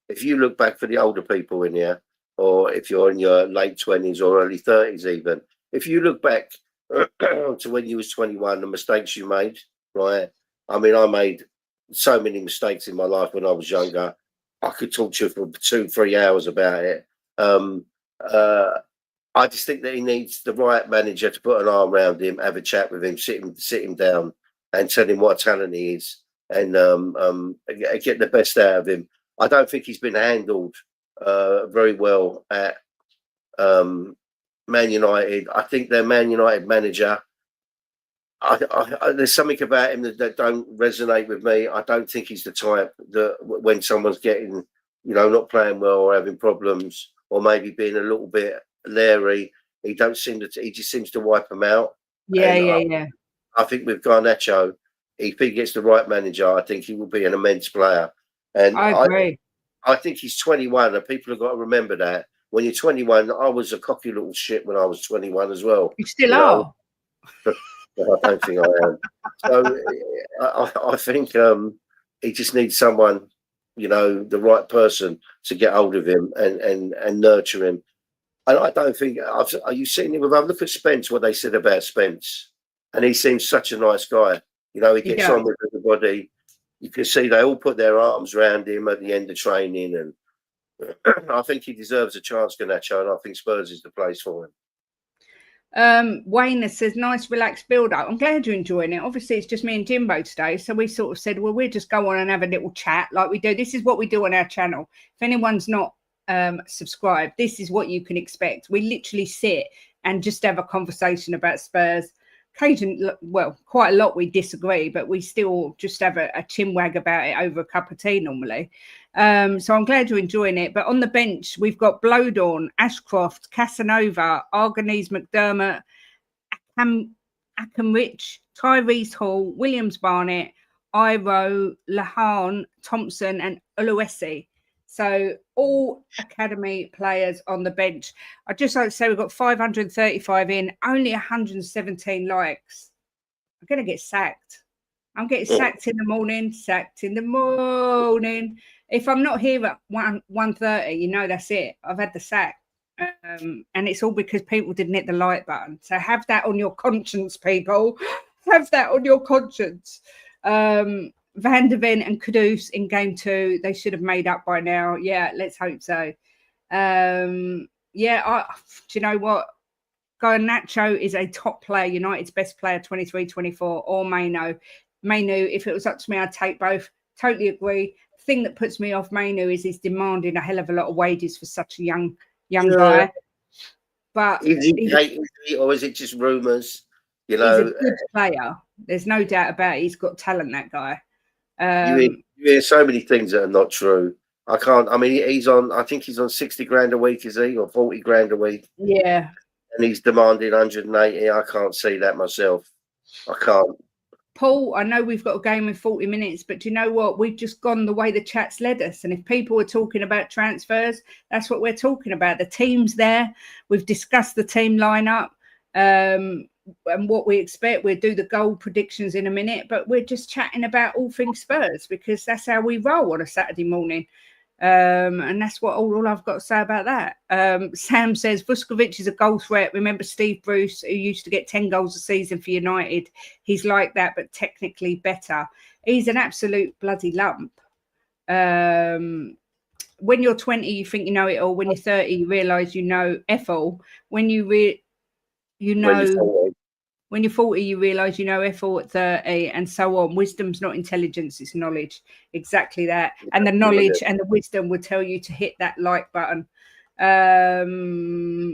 if you look back for the older people in here, or if you're in your late 20s or early 30s even, if you look back to when you was 21, the mistakes you made, right? I mean, I made so many mistakes in my life when I was younger. I could talk to you for 2-3 hours about it. I just think that he needs the right manager to put an arm around him, have a chat with him, sit him down and tell him what talent he is, and get the best out of him. I don't think he's been handled very well at Man United. I think their Man United manager There's something about him that don't resonate with me. I don't think he's the type that when someone's getting, not playing well or having problems or maybe being a little bit leery, he just seems to wipe them out. Yeah, And yeah. I think with Garnacho, if he gets the right manager, I think he will be an immense player. And I agree. I think he's 21, and people have got to remember that. When you're 21, I was a cocky little shit when I was 21 as well. You still are. I don't think I am. So I think he just needs someone, the right person to get hold of him and nurture him. And I don't think are you seeing him with? Look at Spence. What they said about Spence, and he seems such a nice guy. He gets on with everybody. You can see they all put their arms around him at the end of training, and I think he deserves a chance, Garnacho, and I think Spurs is the place for him. Wayne says, nice relaxed build up. I'm glad you're enjoying it. Obviously, it's just me and Jimbo today. So we sort of said, well, we'll just go on and have a little chat like we do. This is what we do on our channel. If anyone's not subscribed, this is what you can expect. We literally sit and just have a conversation about Spurs. Occasionally, well, quite a lot we disagree, but we still just have a chin wag about it over a cup of tea normally. So I'm glad you're enjoying it. But on the bench, we've got Blowdorn, Ashcroft, Casanova, Arganese McDermott, Akenrich, Tyrese Hall, Williams Barnett, Iro, Lahan, Thompson, and Oluwesi. So all academy players on the bench. I just like to say we've got 535 in, only 117 likes. I'm going to get sacked. I'm getting sacked in the morning, If I'm not here at 1:30, that's it. I've had the sack. And it's all because people didn't hit the like button. So have that on your conscience, people. Have that on your conscience. Van de Ven and Kudus in game 2. They should have made up by now. Yeah, let's hope so. Do you know what? Garnacho is a top player, United's best player, 23-24, or Maino. Mainu, if it was up to me, I'd take both. Totally agree. The thing that puts me off Mainu is he's demanding a hell of a lot of wages for such a young guy. But is he, or is it just rumours? He's a good player. There's no doubt about it. He's got talent, that guy. You hear so many things that are not true. I can't. I mean, I think he's on 60 grand a week, is he, or 40 grand a week? Yeah. And he's demanding 180. I can't see that myself. I can't. Paul, I know we've got a game in 40 minutes, but do you know what? We've just gone the way the chat's led us. And if people are talking about transfers, that's what we're talking about. The team's there. We've discussed the team lineup and what we expect. We'll do the goal predictions in a minute, but we're just chatting about all things Spurs because that's how we roll on a Saturday morning. And that's what all I've got to say about that. Sam says Vuskovic is a goal threat. Remember Steve Bruce, who used to get 10 goals a season for United? He's like that, but technically better. He's an absolute bloody lump. When you're 20, you think you know it all. When you're 30, you realise you know F all. When you're 40, you realise you know F all at 30 and so on. Wisdom's not intelligence, it's knowledge. Exactly that. And the knowledge and the wisdom will tell you to hit that like button.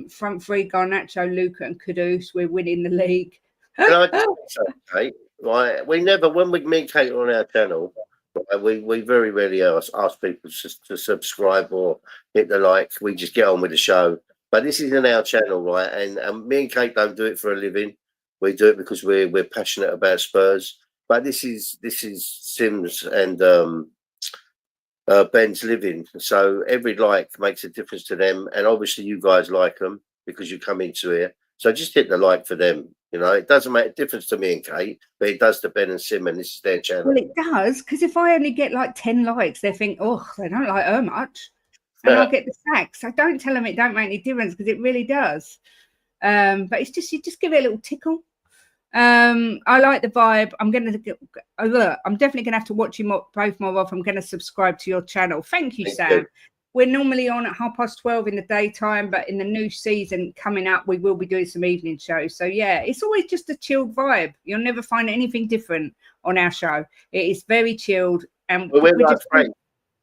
Front three, Garnacho, Luca and Kudus. We're winning the league. Can I just say, Kate, right? We never, when me and Kate are on our channel, we very rarely ask people to subscribe or hit the like. We just get on with the show. But this isn't our channel, right? And me and Kate don't do it for a living. We do it because we're passionate about Spurs. But this is Sim's and Ben's living. So every like makes a difference to them. And obviously you guys like them because you come into here. So just hit the like for them. It doesn't make a difference to me and Kate, but it does to Ben and Sim, and this is their channel. Well, it does, because if I only get like 10 likes, they think, oh, they don't like her much. And I'll get the sack. So don't tell them it don't make any difference, because it really does. But it's just, you just give it a little tickle. I like the vibe. I'm definitely gonna have to watch you both more off. I'm gonna subscribe to your channel. Thank you, Sam. We're normally on at 12:30 in the daytime, but in the new season coming up, we will be doing some evening shows. So yeah, it's always just a chilled vibe. You'll never find anything different on our show. It is very chilled, and we're like friends.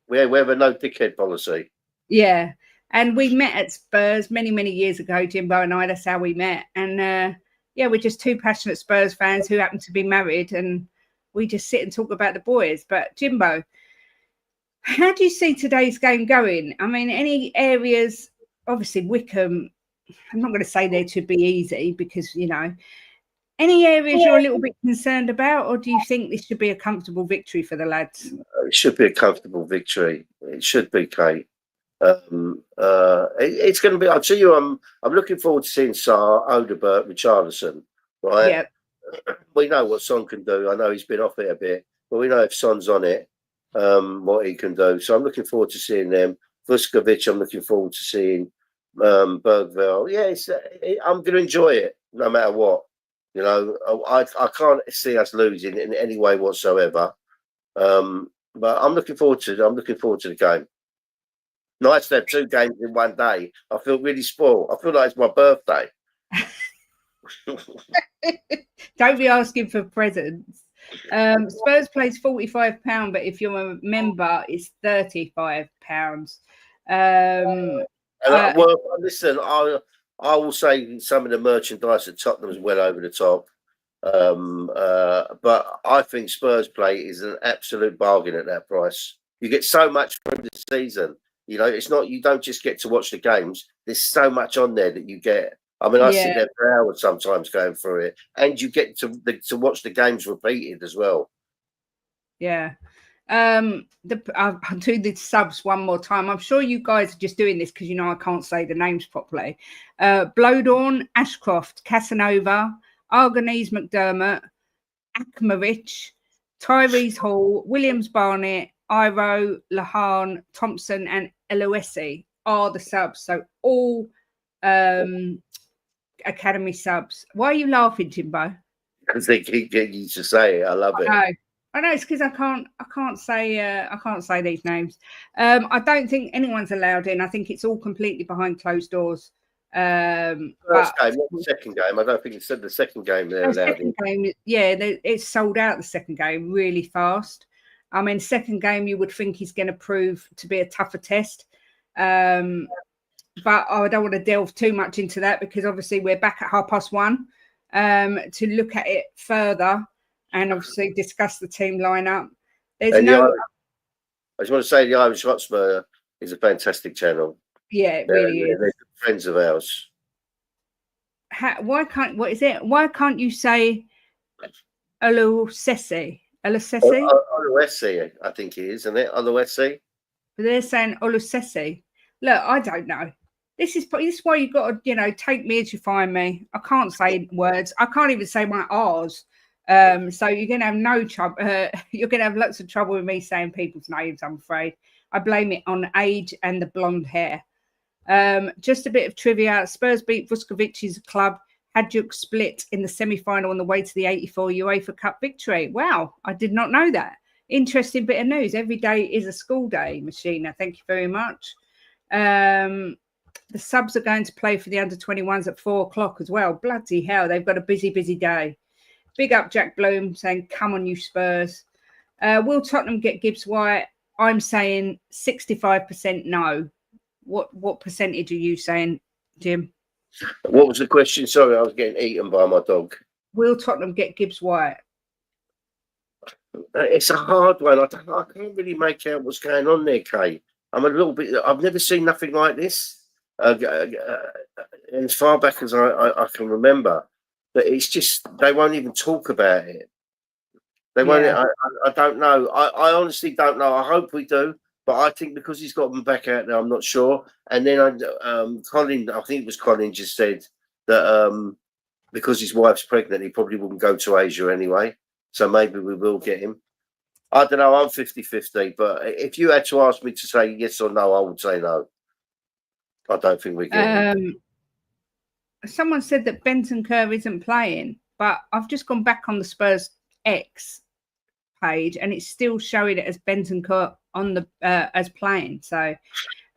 We have a no dickhead policy. Yeah, and we met at Spurs many years ago, Jimbo and I. That's how we met, and yeah, we're just two passionate Spurs fans who happen to be married, and we just sit and talk about the boys. But Jimbo, how do you see today's game going? I mean, any areas, obviously Wickham, I'm not going to say they should be easy because, you know, any areas you're a little bit concerned about, or do you think this should be a comfortable victory for the lads? It should be a comfortable victory. It should be, Kate. It's going to be. I'll tell you, I'm looking forward to seeing Sarr, Odebert, Richarlison. Right? Yeah. We know what Son can do. I know he's been off it a bit, but we know if Son's on it, what he can do. So I'm looking forward to seeing them. Vuskovic, I'm looking forward to seeing. Bergville. Yeah, I'm going to enjoy it no matter what. You know, I can't see us losing in any way whatsoever. But I'm looking forward to it. I'm looking forward to the game. Nice to have 2 games in one day. I feel really spoiled. I feel like it's my birthday. Don't be asking for presents. Spurs plays £45, but if you're a member, it's £35. Well, listen, I will say some of the merchandise at Tottenham is well over the top. But I think Spurs play is an absolute bargain at that price. You get so much from the season. You know, it's not, you don't just get to watch the games. There's so much on there that you get. I mean, I sit there for hours sometimes going through it, and you get to watch the games repeated as well. Yeah. I'll do the subs one more time. I'm sure you guys are just doing this because you know I can't say the names properly. Blowdorn, Ashcroft, Casanova, Arganese McDermott, Akmarich, Tyrese Hall, Williams Barnett, Iro, Lahan, Thompson, and Eloesi are the subs. So all academy subs. Why are you laughing, Jimbo? Because they keep getting you to say it. I love it. I know it's because I can't say these names. I don't think anyone's allowed in. I think it's all completely behind closed doors. First game, not the second game. I don't think it said the second game they're allowed in. Game, yeah, it's sold out the second game really fast. I mean, second game you would think he's going to prove to be a tougher test. But I don't want to delve too much into that because obviously we're back at 1:30 to look at it further. And obviously discuss the team lineup. I just want to say the Irish Hotspur is a fantastic channel. Yeah, it really is. They're friends of ours. Why can't you say Oluseyi? Oluseyi, I think it is, isn't it? Oluseyi. But they're saying Oluseyi. Look, I don't know. This is why you've got to, you know, take me as you find me. I can't say words. I can't even say my R's. So you're going to have no trouble. You're going to have lots of trouble with me saying people's names, I'm afraid. I blame it on age and the blonde hair. Just a bit of trivia. Spurs beat Vuckovic's club. Hajduk split in the semi-final on the way to the 84 UEFA Cup victory. Wow, I did not know that. Interesting bit of news. Every day is a school day, Machina. Thank you very much. The subs are going to play for the under-21s at 4:00 as well. Bloody hell, they've got a busy, busy day. Big up Jack Bloom saying, come on, you Spurs. Will Tottenham get Gibbs White? I'm saying 65% no. What percentage are you saying, Jim? What was the question? Sorry, I was getting eaten by my dog. Will Tottenham get Gibbs White? It's a hard one. I can't really make out what's going on there, Kay. I'm a little bit... I've never seen nothing like this. As far back as I can remember. But it's just, they won't even talk about it. They won't. I don't know. I honestly don't know. I hope we do. But I think because he's got them back out there, I'm not sure. And then Colin, I think it was Colin, just said that because his wife's pregnant, he probably wouldn't go to Asia anyway. So maybe we will get him. I don't know. I'm 50-50. But if you had to ask me to say yes or no, I would say no. I don't think we get him. Someone said that Benton Kerr isn't playing, but I've just gone back on the Spurs X page and it's still showing it as Benton Kerr on the as playing. So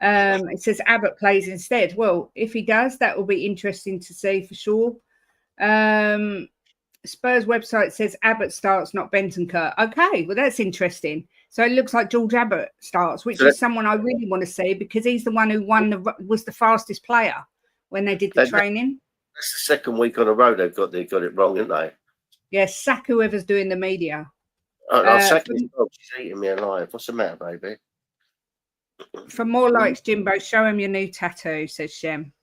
it says Abbott plays instead. Well, if he does, that will be interesting to see for sure. Spurs website says Abbott starts, not Benton Kerr. Okay, well that's interesting. So it looks like George Abbott starts, which is someone I really want to see because he's the one who was the fastest player when they did the training. That's the second week on a row they've got it wrong, haven't they? Yes, sack whoever's doing the media. I'll sack this dog. She's eating me alive. What's the matter, baby? For more likes, Jimbo, show him your new tattoo, says Shem.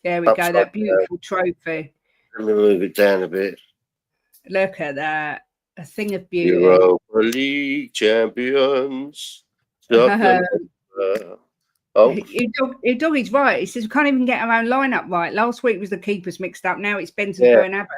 There we go, that beautiful trophy. Let me move it down a bit. Look at that. A thing of beauty. Europa League champions. Oh. Your doggy's right. He says we can't even get our own lineup right. Last week was the keepers mixed up. Now it's Bentancur and Abbott.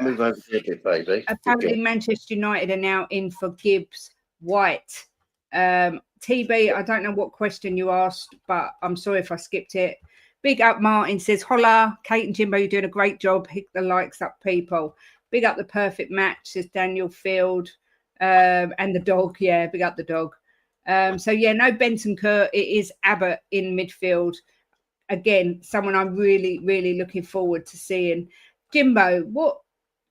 Move over there a bit, baby. Apparently, Manchester United are now in for Gibbs White. TB, I don't know what question you asked, but I'm sorry if I skipped it. Big up Martin says, holla, Kate and Jimbo, you're doing a great job. Hit the likes up, people. Big up the perfect match, says Daniel Field. And the dog, yeah, big up the dog. So, yeah, no Bentancur. It is Abbott in midfield. Again, someone I'm really, really looking forward to seeing. Jimbo,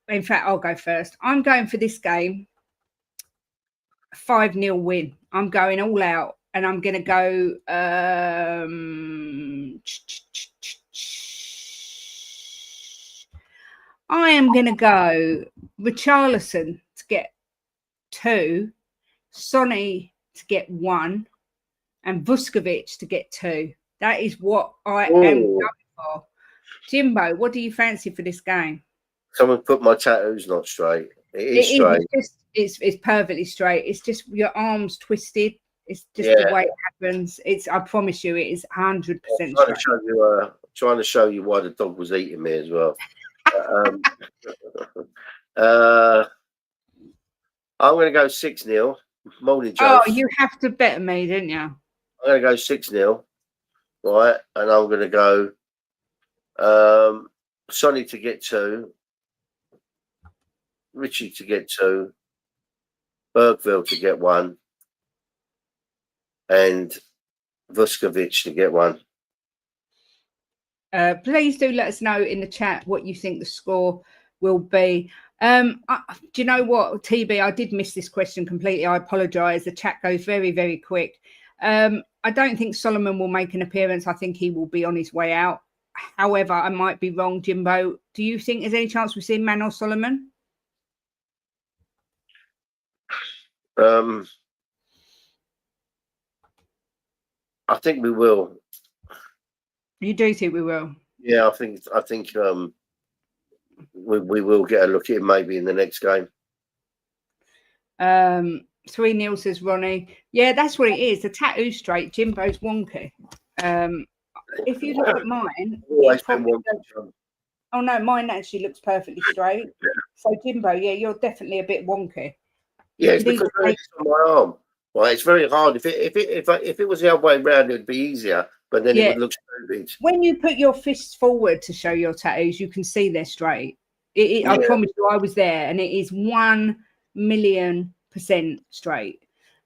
in fact, I'll go first. I'm going for this game, 5-0 win. I'm going all out, and I'm going to go I am going to go Richarlison to get 2, Sonny to get 1, and Vuskovic to get 2. That is what I am going for. Jimbo, what do you fancy for this game? Someone put my tattoos not straight. It is straight. It's perfectly straight. It's just your arms twisted. It's just the way it happens. I promise you, it is 100% straight. Trying to show you why the dog was eating me as well. I'm going to go 6-0. Morning, Joe. Oh, you have to bet me, didn't you? I'm going to go 6-0, right? And I'm going to go Sonny to get 2, Richie to get 2, Bergville to get 1, and Vuskovic to get 1. Please do let us know in the chat what you think the score will be. Do you know what, TB? I did miss this question completely. I apologise. The chat goes very, very quick. I don't think Solomon will make an appearance. I think he will be on his way out. However, I might be wrong, Jimbo. Do you think there's any chance we see Manor Solomon? I think we will. You do think we will? Yeah, I think we will get a look at it maybe in the next game. 3-0 says Ronnie. Yeah, that's what it is. The tattoo straight. Jimbo's wonky. If you look at mine, oh no, mine actually looks perfectly straight. So Jimbo, yeah, you're definitely a bit wonky. Yeah, it's because it's on my arm. Well, it's very hard. If it was the other way around, it'd be easier. But then it would look stupid. When you put your fists forward to show your tattoos, you can see they're straight. I promise you, I was there, and it is 1,000,000% straight.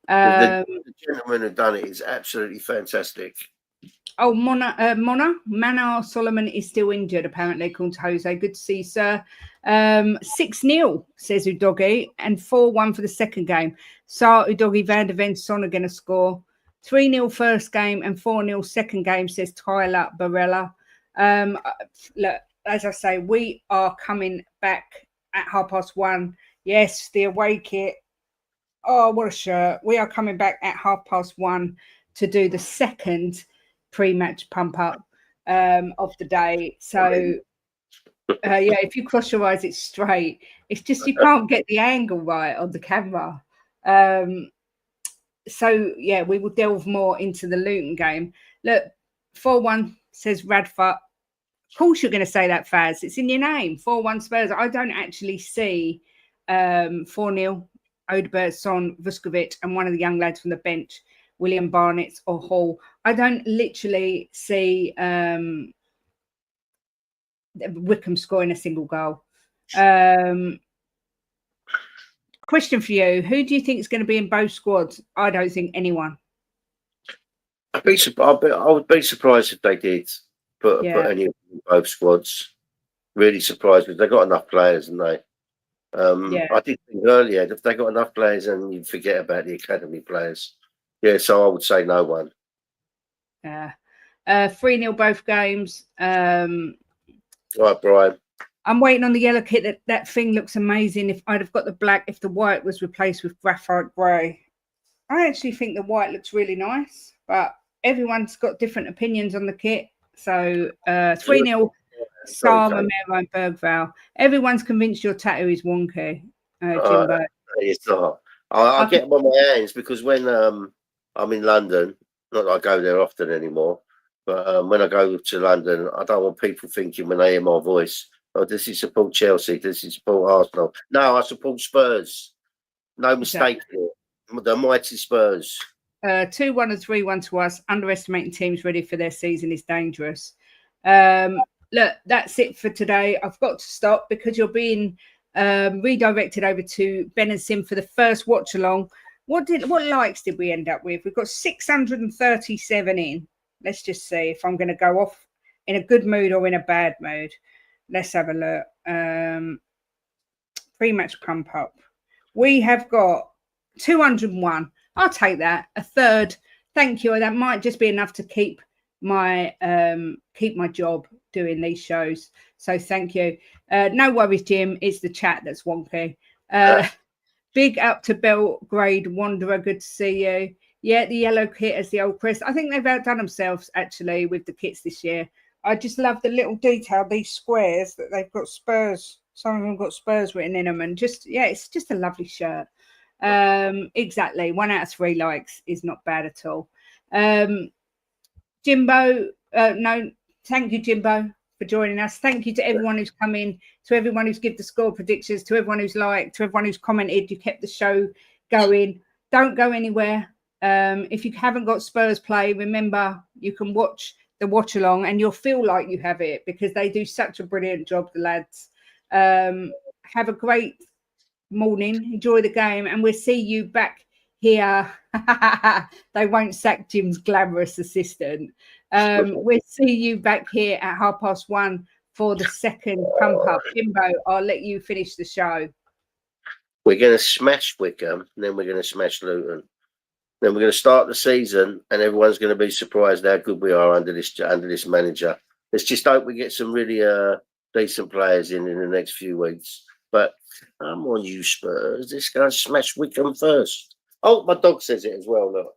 The gentleman who done it is absolutely fantastic. Oh, Manar Solomon is still injured, apparently, according to Jose. Good to see you, sir. 6-0, says Udogi, and 4-1 for the second game. Sa, Udogi, Van der Ven, Son are going to score. 3-0 first game and 4-0 second game, says Tyler Barella. Look, as I say, we are coming back at 1:30. Yes, the away kit. Oh, what a shirt. We are coming back at 1:30 to do the second pre-match pump up of the day. So, yeah, if you cross your eyes, it's straight. It's just you can't get the angle right on the camera. So, yeah, we will delve more into the Luton game. Look, 4-1 says Radford. Of course you're going to say that, Faz. It's in your name. 4-1 Spurs. I don't actually see 4-0 Odegaard, Son, Vuskovic, and one of the young lads from the bench, William Barnett or Hall. I don't literally see Wickham scoring a single goal. Question for you: who do you think is going to be in both squads? I don't think anyone. I would be surprised if they did put any of them in both squads. Really surprised because they've got enough players, haven't they? I did think earlier if they got enough players, and you'd forget about the academy players. Yeah, so I would say no one. Yeah. 3-0 both games. Right, Brian. I'm waiting on the yellow kit. That thing looks amazing. If I'd have got the black, if the white was replaced with graphite grey. I actually think the white looks really nice, but everyone's got different opinions on the kit. So 3-0 Sam, Romero and Bergvall. Everyone's convinced your tattoo is wonky, Jimbo. It's not. I get them on my hands because when I'm in London, not that I go there often anymore, but when I go to London, I don't want people thinking when they hear my voice, oh, does he support Chelsea? Does he support Arsenal? No, I support Spurs. No mistake here. The mighty Spurs. 2-1 and 3-1 to us. Underestimating teams ready for their season is dangerous. Look, that's it for today. I've got to stop because you're being redirected over to Ben and Sim for the first watch along. What likes did we end up with? We've got 637 in. Let's just see if I'm going to go off in a good mood or in a bad mood. Let's have a look. Pre-match pump up. We have got 201. I'll take that. A third. Thank you. That might just be enough to keep my job doing these shows. So thank you. No worries, Jim. It's the chat that's wonky. Big up to Belgrade Wanderer. Good to see you. Yeah, the yellow kit as the old Chris. I think they've outdone themselves actually with the kits this year. I just love the little detail, these squares that they've got Spurs. Some of them got Spurs written in them, and just it's just a lovely shirt. Exactly. 1 out of 3 likes is not bad at all. Jimbo, no, thank you, Jimbo, for joining us. Thank you to everyone who's come in, to everyone who's given the score predictions, to everyone who's liked, to everyone who's commented. You kept the show going. Don't go anywhere. If you haven't got Spurs play, remember you can watch the watch along and you'll feel like you have it because they do such a brilliant job, the lads. Have a great morning. Enjoy the game, and we'll see you back here. They won't sack Jim's glamorous assistant. We'll see you back here at 1:30 for the second pump up. Jimbo, I'll let you finish the show. We're going to smash Wickham, and then we're going to smash Luton. Then we're going to start the season, and everyone's going to be surprised how good we are under this manager. Let's just hope we get some really decent players in the next few weeks. But I'm on you, Spurs. This guy's smash Wickham first. Oh, my dog says it as well, look.